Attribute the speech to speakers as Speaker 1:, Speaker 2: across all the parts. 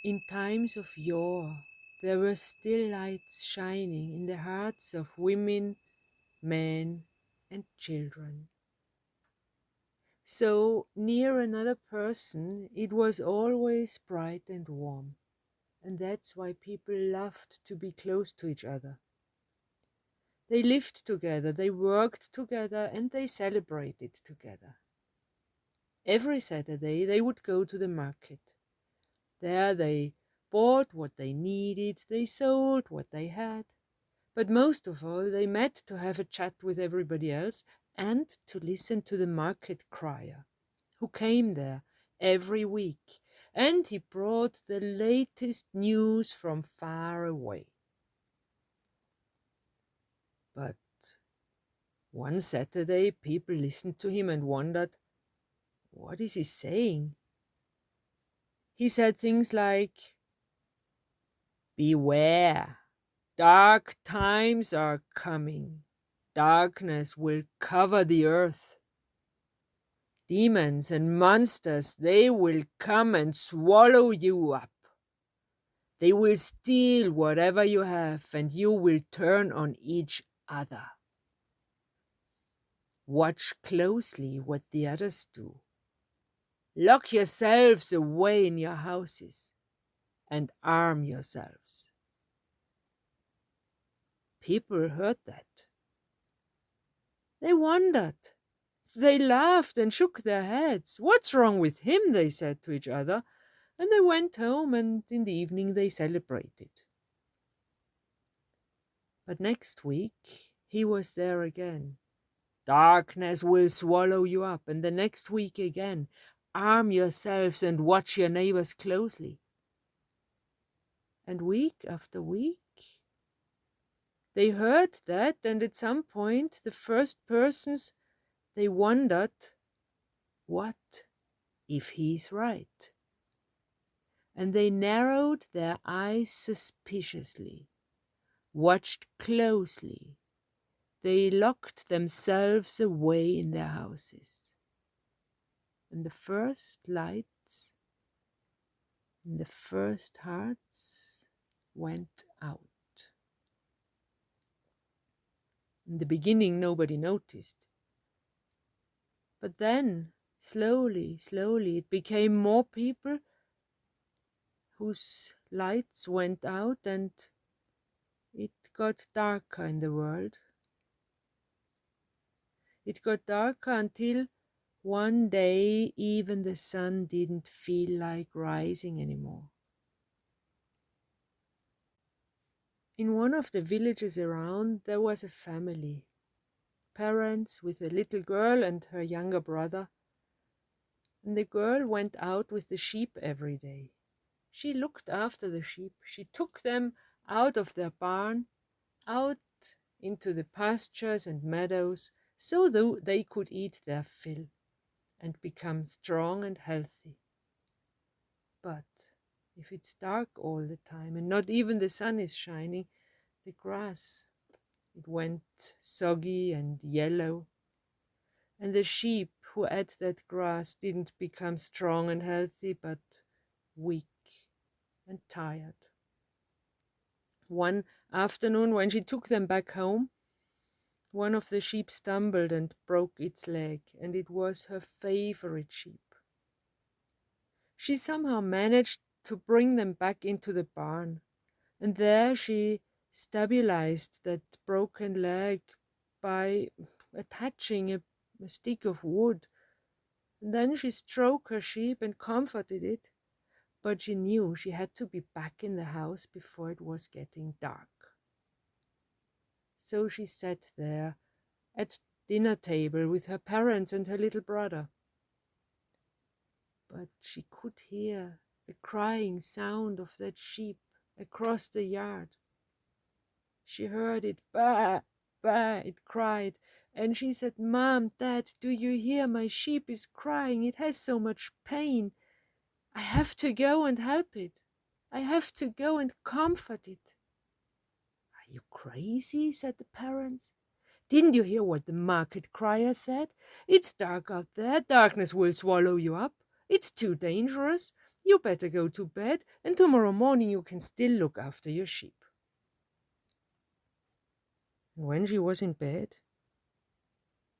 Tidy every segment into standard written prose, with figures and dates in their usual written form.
Speaker 1: In times of yore, there were still lights shining in the hearts of women, men, and children. So, near another person, it was always bright and warm, and that's why people loved to be close to each other. They lived together, they worked together, and they celebrated together. Every Saturday, they would go to the market. There they bought what they needed, they sold what they had. But most of all, they met to have a chat with everybody else and to listen to the market crier, who came there every week, and he brought the latest news from far away. But one Saturday, people listened to him and wondered, what is he saying? He said things like, beware, dark times are coming. Darkness will cover the earth. Demons and monsters, they will come and swallow you up. They will steal whatever you have, and you will turn on each other. Watch closely what the others do. Lock yourselves away in your houses and arm yourselves. People heard that. They wondered. They laughed and shook their heads. What's wrong with him? They said to each other. And they went home, and in the evening they celebrated. But next week he was there again. Darkness will swallow you up. And the next week again, arm yourselves and watch your neighbors closely. And week after week, they heard that, and at some point, the first persons, they wondered, what if he's right? And they narrowed their eyes suspiciously, watched closely. They locked themselves away in their houses. And the first lights in the first hearts went out. In the beginning, nobody noticed. But then, slowly, it became more people whose lights went out, and it got darker in the world. It got darker until one day even the sun didn't feel like rising anymore. In one of the villages around, there was a family. Parents with a little girl and her younger brother. And the girl went out with the sheep every day. She looked after the sheep. She took them out of their barn, out into the pastures and meadows, so they could eat their fill and become strong and healthy. But if it's dark all the time and not even the sun is shining, the grass, it went soggy and yellow. And the sheep who ate that grass didn't become strong and healthy, but weak and tired. One afternoon, when she took them back home, one of the sheep stumbled and broke its leg, and it was her favorite sheep. She somehow managed to bring them back into the barn, and there she stabilized that broken leg by attaching a stick of wood. And then she stroked her sheep and comforted it, but she knew she had to be back in the house before it was getting dark. So she sat there at dinner table with her parents and her little brother. But she could hear the crying sound of that sheep across the yard. She heard it, bah, bah, it cried. And she said, Mom, Dad, do you hear? My sheep is crying. It has so much pain. I have to go and help it. I have to go and comfort it. Are you crazy? Said the parents. Didn't you hear what the market crier said? It's dark out there. Darkness will swallow you up. It's too dangerous. You better go to bed, and tomorrow morning you can still look after your sheep. And when she was in bed,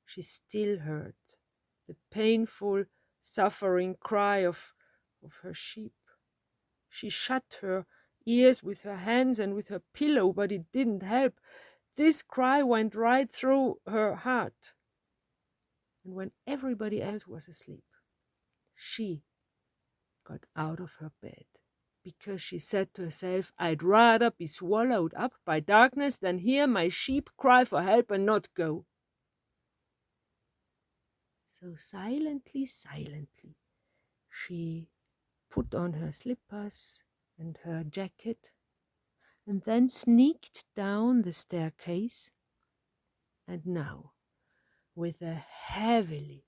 Speaker 1: she still heard the painful, suffering cry of her sheep. She shut her ears with her hands and with her pillow, but it didn't help. This cry went right through her heart. And when everybody else was asleep, she got out of her bed, because she said to herself, I'd rather be swallowed up by darkness than hear my sheep cry for help and not go. So silently, she put on her slippers and her jacket, and then sneaked down the staircase. And now, with a heavily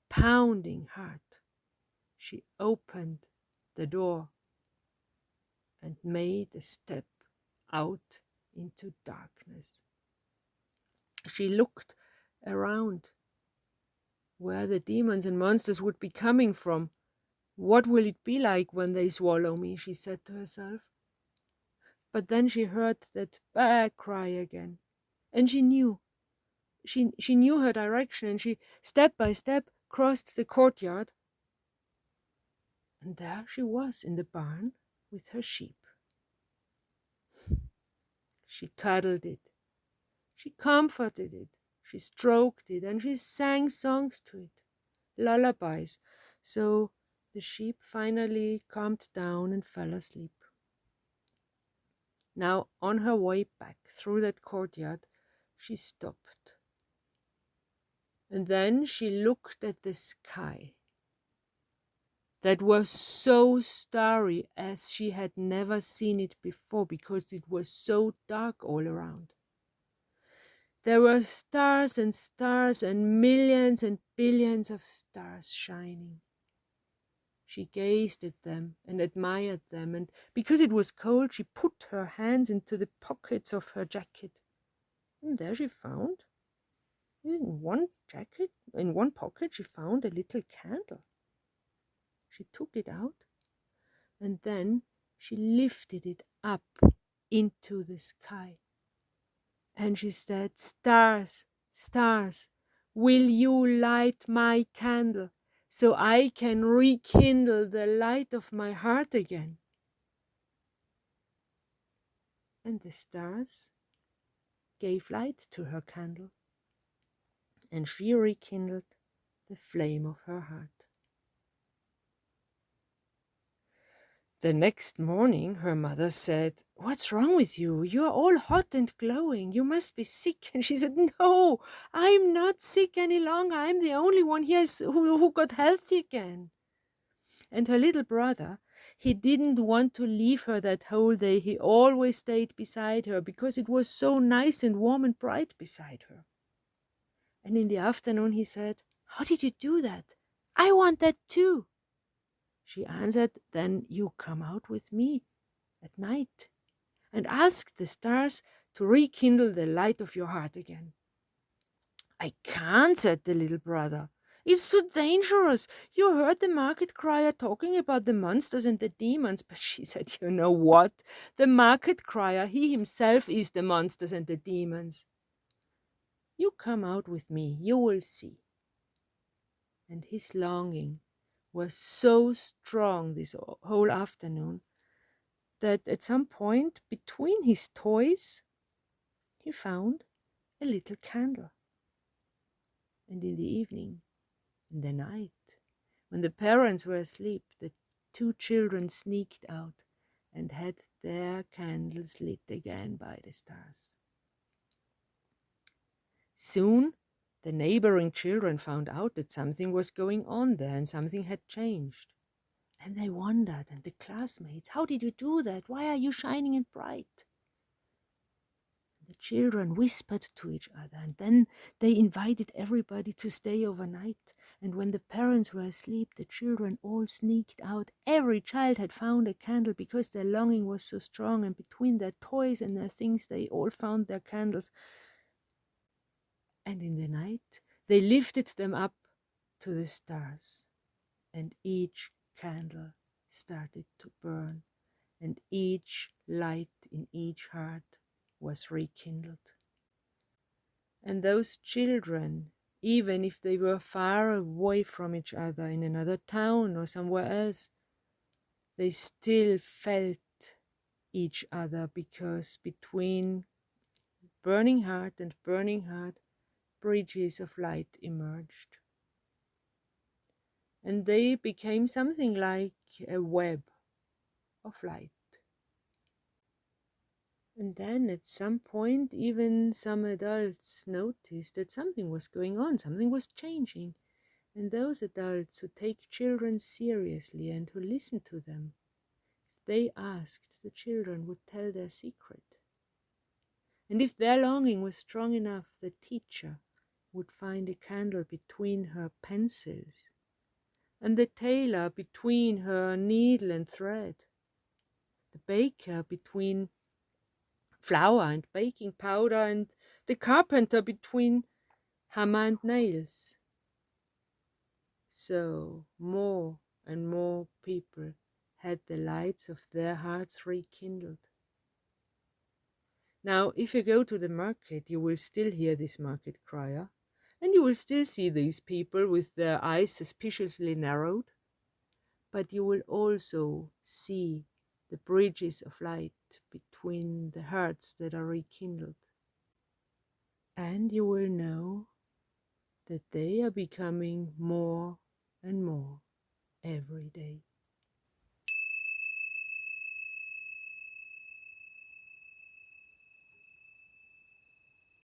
Speaker 1: pounding heart, she opened the door and made a step out into darkness. She looked around where the demons and monsters would be coming from. What will it be like when they swallow me, she said to herself. But then she heard that bah cry again, and she knew her direction, and she step by step crossed the courtyard, and there she was in the barn with her sheep. She cuddled it, she comforted it, she stroked it, and she sang songs to it, lullabies. So the sheep finally calmed down and fell asleep. Now, on her way back through that courtyard, she stopped. And then she looked at the sky that was so starry as she had never seen it before, because it was so dark all around. There were stars and millions and billions of stars shining. She gazed at them and admired them, and because it was cold, she put her hands into the pockets of her jacket. And there she found, in one pocket, she found a little candle. She took it out, and then she lifted it up into the sky. And she said, Stars, stars, will you light my candle so I can rekindle the light of my heart again? And the stars gave light to her candle, and she rekindled the flame of her heart. The next morning, her mother said, What's wrong with you? You're all hot and glowing. You must be sick. And she said, No, I'm not sick any longer. I'm the only one here who got healthy again. And her little brother, he didn't want to leave her that whole day. He always stayed beside her because it was so nice and warm and bright beside her. And in the afternoon, he said, How did you do that? I want that too. She answered, Then you come out with me at night and ask the stars to rekindle the light of your heart again. I can't, said the little brother. It's so dangerous. You heard the market crier talking about the monsters and the demons. But she said, You know what? The market crier, he himself is the monsters and the demons. You come out with me, you will see. And his longing was so strong this whole afternoon that at some point between his toys, he found a little candle. And in the evening, in the night, when the parents were asleep, the two children sneaked out and had their candles lit again by the stars. Soon, the neighboring children found out that something was going on there and something had changed. And they wondered, and the classmates, How did you do that? Why are you shining and bright? The children whispered to each other, and then they invited everybody to stay overnight. And when the parents were asleep, the children all sneaked out. Every child had found a candle because their longing was so strong, and between their toys and their things, they all found their candles. And in the night, they lifted them up to the stars. and each candle started to burn, and each light in each heart was rekindled. And those children, even if they were far away from each other in another town or somewhere else, they still felt each other, because between burning heart and burning heart, bridges of light emerged. And they became something like a web of light. And then at some point, even some adults noticed that something was going on, something was changing. And those adults who take children seriously and who listen to them, if they asked, the children would tell their secret. And if their longing was strong enough, the teacher would find a candle between her pencils, and the tailor between her needle and thread, the baker between flour and baking powder, and the carpenter between hammer and nails. So more and more people had the lights of their hearts rekindled. Now, if you go to the market, you will still hear this market crier, and you will still see these people with their eyes suspiciously narrowed, but you will also see the bridges of light between the hearts that are rekindled. And you will know that they are becoming more and more every day.